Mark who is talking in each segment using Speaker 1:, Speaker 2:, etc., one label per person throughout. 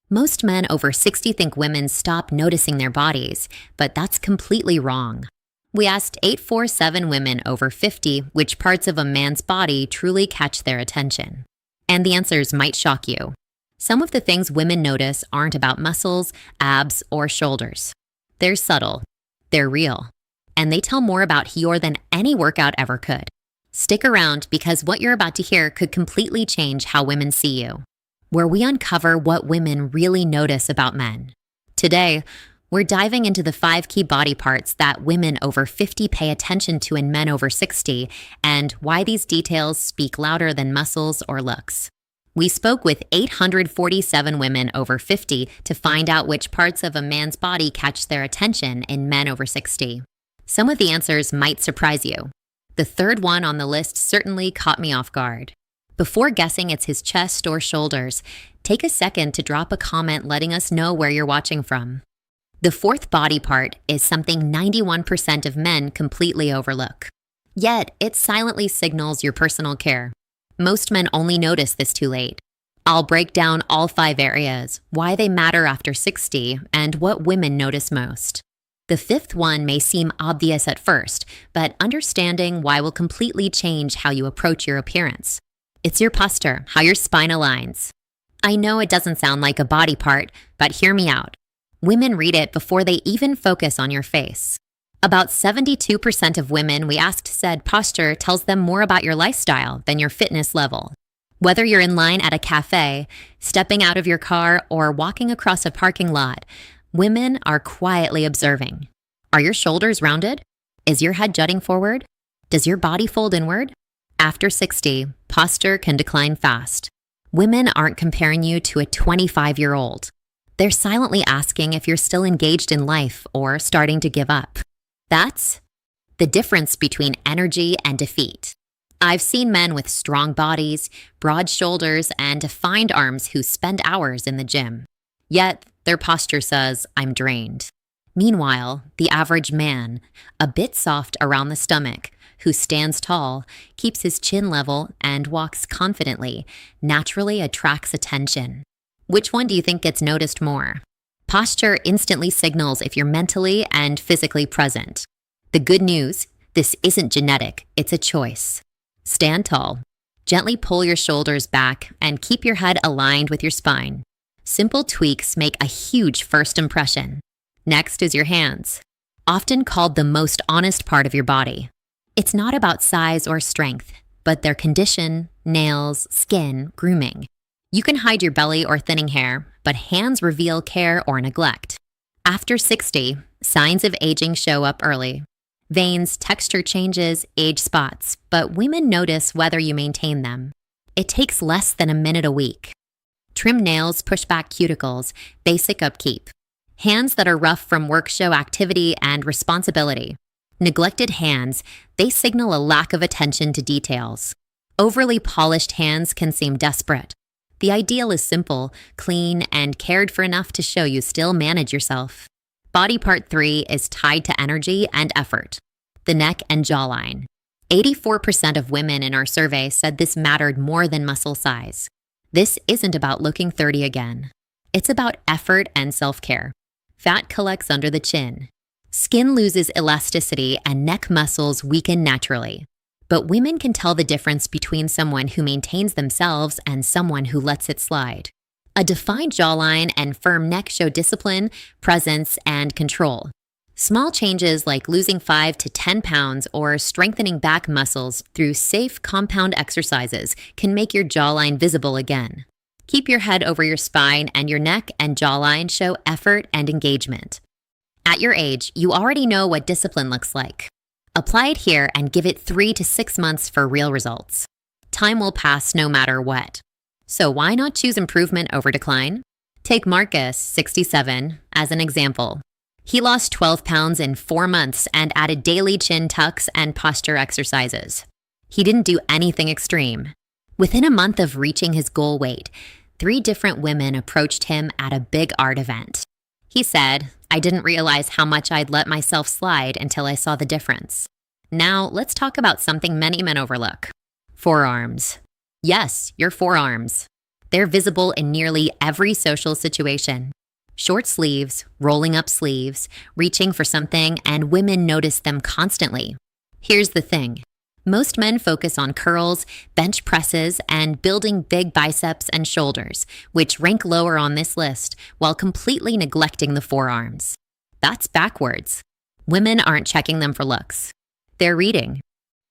Speaker 1: Most men over 60 think women stop noticing their bodies, but that's completely wrong. We asked 847 women over 50 which parts of a man's body truly catch their attention. And the answers might shock you. Some of the things women notice aren't about muscles, abs, or shoulders. They're subtle, they're real, and they tell more about your than any workout ever could. Stick around because what you're about to hear could completely change how women see you, where we uncover what women really notice about men. Today, we're diving into the 5 key body parts that women over 50 pay attention to in men over 60 and why these details speak louder than muscles or looks. We spoke with 847 women over 50 to find out which parts of a man's body catch their attention in men over 60. Some of the answers might surprise you. The third one on the list certainly caught me off guard. Before guessing it's his chest or shoulders, take a second to drop a comment letting us know where you're watching from. The fourth body part is something 91% of men completely overlook. Yet, it silently signals your personal care. Most men only notice this too late. I'll break down all 5 areas, why they matter after 60, and what women notice most. The fifth one may seem obvious at first, but understanding why will completely change how you approach your appearance. It's your posture, how your spine aligns. I know it doesn't sound like a body part, but hear me out. Women read it before they even focus on your face. About 72% of women we asked said posture tells them more about your lifestyle than your fitness level. Whether you're in line at a cafe, stepping out of your car, or walking across a parking lot, women are quietly observing. Are your shoulders rounded? Is your head jutting forward? Does your body fold inward? After 60, posture can decline fast. Women aren't comparing you to a 25-year-old. They're silently asking if you're still engaged in life or starting to give up. That's the difference between energy and defeat. I've seen men with strong bodies, broad shoulders, and defined arms who spend hours in the gym. Yet, their posture says, I'm drained. Meanwhile, the average man, a bit soft around the stomach, who stands tall, keeps his chin level, and walks confidently, naturally attracts attention. Which one do you think gets noticed more? Posture instantly signals if you're mentally and physically present. The good news, this isn't genetic, it's a choice. Stand tall. Gently pull your shoulders back and keep your head aligned with your spine. Simple tweaks make a huge first impression. Next is your hands, often called the most honest part of your body. It's not about size or strength, but their condition, nails, skin, grooming. You can hide your belly or thinning hair, but hands reveal care or neglect. After 60, signs of aging show up early. Veins, texture changes, age spots, but women notice whether you maintain them. It takes less than a minute a week. Trim nails, push back cuticles, basic upkeep. Hands that are rough from work show activity and responsibility. Neglected hands, they signal a lack of attention to details. Overly polished hands can seem desperate. The ideal is simple, clean, and cared for enough to show you still manage yourself. Body part 3 is tied to energy and effort. The neck and jawline. 84% of women in our survey said this mattered more than muscle size. This isn't about looking 30 again. It's about effort and self-care. Fat collects under the chin. Skin loses elasticity and neck muscles weaken naturally. But women can tell the difference between someone who maintains themselves and someone who lets it slide. A defined jawline and firm neck show discipline, presence, and control. Small changes like losing 5 to 10 pounds or strengthening back muscles through safe compound exercises can make your jawline visible again. Keep your head over your spine and your neck and jawline show effort and engagement. At your age, you already know what discipline looks like. Apply it here and give it 3 to 6 months for real results. Time will pass no matter what. So why not choose improvement over decline? Take Marcus, 67, as an example. He lost 12 pounds in 4 months and added daily chin tucks and posture exercises. He didn't do anything extreme. Within a month of reaching his goal weight, 3 different women approached him at a big art event. He said, I didn't realize how much I'd let myself slide until I saw the difference. Now, let's talk about something many men overlook. Forearms. Yes, your forearms. They're visible in nearly every social situation. Short sleeves, rolling up sleeves, reaching for something, and women notice them constantly. Here's the thing. Most men focus on curls, bench presses, and building big biceps and shoulders, which rank lower on this list, while completely neglecting the forearms. That's backwards. Women aren't checking them for looks. They're reading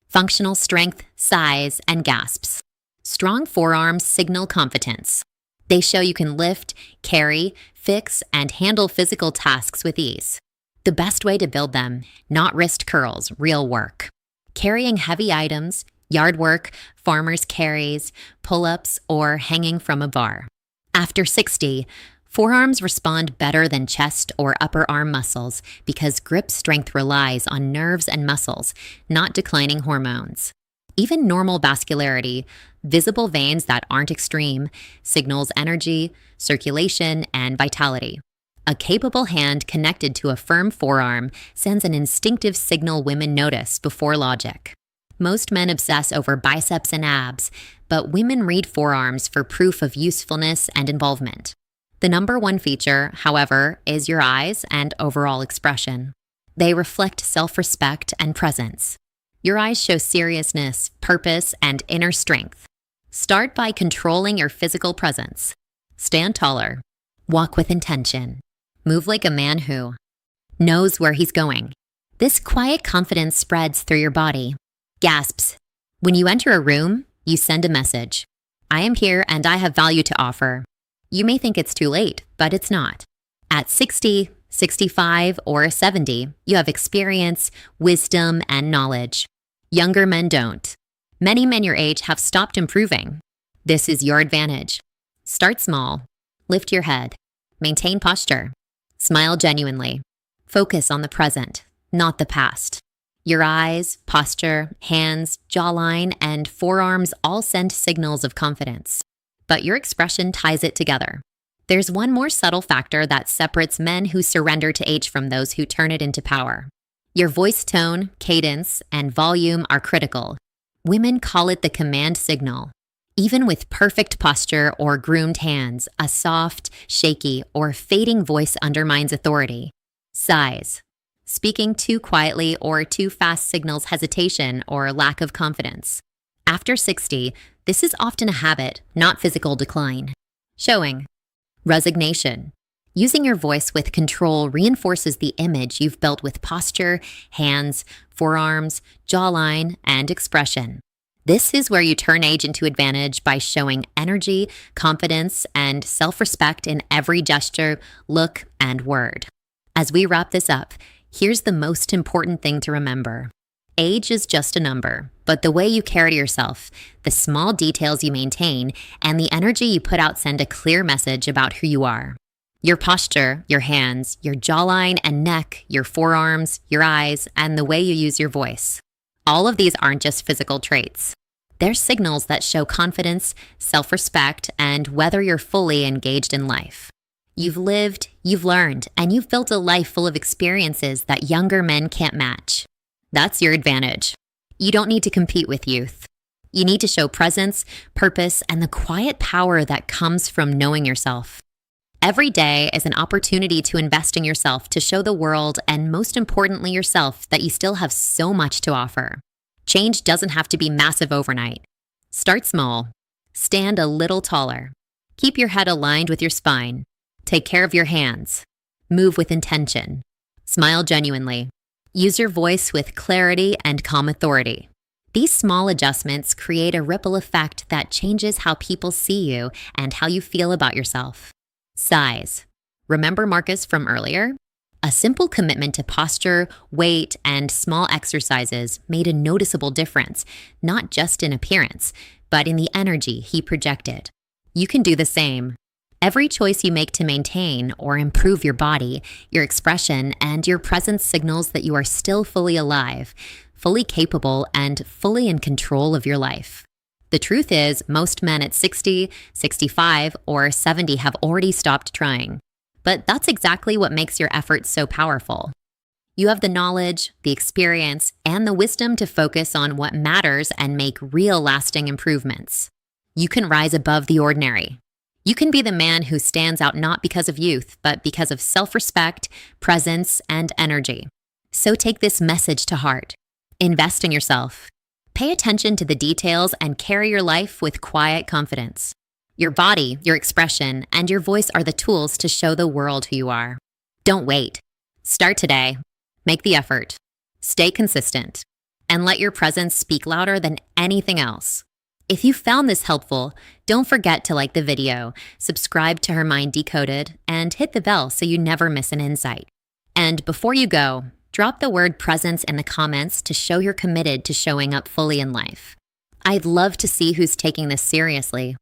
Speaker 1: functional strength, size, and gasps. Strong forearms signal confidence. They show you can lift, carry, fix, and handle physical tasks with ease. The best way to build them, not wrist curls, real work. Carrying heavy items, yard work, farmer's carries, pull-ups, or hanging from a bar. After 60, forearms respond better than chest or upper arm muscles because grip strength relies on nerves and muscles, not declining hormones. Even normal vascularity, visible veins that aren't extreme, signals energy, circulation, and vitality. A capable hand connected to a firm forearm sends an instinctive signal women notice before logic. Most men obsess over biceps and abs, but women read forearms for proof of usefulness and involvement. The number one feature, however, is your eyes and overall expression. They reflect self-respect and presence. Your eyes show seriousness, purpose, and inner strength. Start by controlling your physical presence. Stand taller. Walk with intention. Move like a man who knows where he's going. This quiet confidence spreads through your body. Gasps. When you enter a room, you send a message. I am here and I have value to offer. You may think it's too late, but it's not. At 60, 65, or 70, you have experience, wisdom, and knowledge. Younger men don't. Many men your age have stopped improving. This is your advantage. Start small. Lift your head. Maintain posture. Smile genuinely. Focus on the present, not the past. Your eyes, posture, hands, jawline, and forearms all send signals of confidence. But your expression ties it together. There's one more subtle factor that separates men who surrender to age from those who turn it into power. Your voice tone, cadence, and volume are critical. Women call it the command signal. Even with perfect posture or groomed hands, a soft, shaky, or fading voice undermines authority. Size. Speaking too quietly or too fast signals hesitation or lack of confidence. After 60, this is often a habit, not physical decline. Showing. Resignation. Using your voice with control reinforces the image you've built with posture, hands, forearms, jawline, and expression. This is where you turn age into advantage by showing energy, confidence, and self-respect in every gesture, look, and word. As we wrap this up, here's the most important thing to remember. Age is just a number, but the way you carry yourself, the small details you maintain, and the energy you put out send a clear message about who you are. Your posture, your hands, your jawline and neck, your forearms, your eyes, and the way you use your voice. All of these aren't just physical traits. They're signals that show confidence, self-respect, and whether you're fully engaged in life. You've lived, you've learned, and you've built a life full of experiences that younger men can't match. That's your advantage. You don't need to compete with youth. You need to show presence, purpose, and the quiet power that comes from knowing yourself. Every day is an opportunity to invest in yourself, to show the world, and most importantly yourself, that you still have so much to offer. Change doesn't have to be massive overnight. Start small. Stand a little taller. Keep your head aligned with your spine. Take care of your hands. Move with intention. Smile genuinely. Use your voice with clarity and calm authority. These small adjustments create a ripple effect that changes how people see you and how you feel about yourself. Size. Remember Marcus from earlier? A simple commitment to posture, weight, and small exercises made a noticeable difference, not just in appearance, but in the energy he projected. You can do the same. Every choice you make to maintain or improve your body, your expression, and your presence signals that you are still fully alive, fully capable, and fully in control of your life. The truth is, most men at 60, 65, or 70 have already stopped trying. But that's exactly what makes your efforts so powerful. You have the knowledge, the experience, and the wisdom to focus on what matters and make real lasting improvements. You can rise above the ordinary. You can be the man who stands out not because of youth, but because of self-respect, presence, and energy. So take this message to heart. Invest in yourself. Pay attention to the details and carry your life with quiet confidence. Your body, your expression, and your voice are the tools to show the world who you are. Don't wait. Start today. Make the effort. Stay consistent. And let your presence speak louder than anything else. If you found this helpful, don't forget to like the video, subscribe to Her Mind Decoded, and hit the bell so you never miss an insight. And before you go, drop the word presence in the comments to show you're committed to showing up fully in life. I'd love to see who's taking this seriously.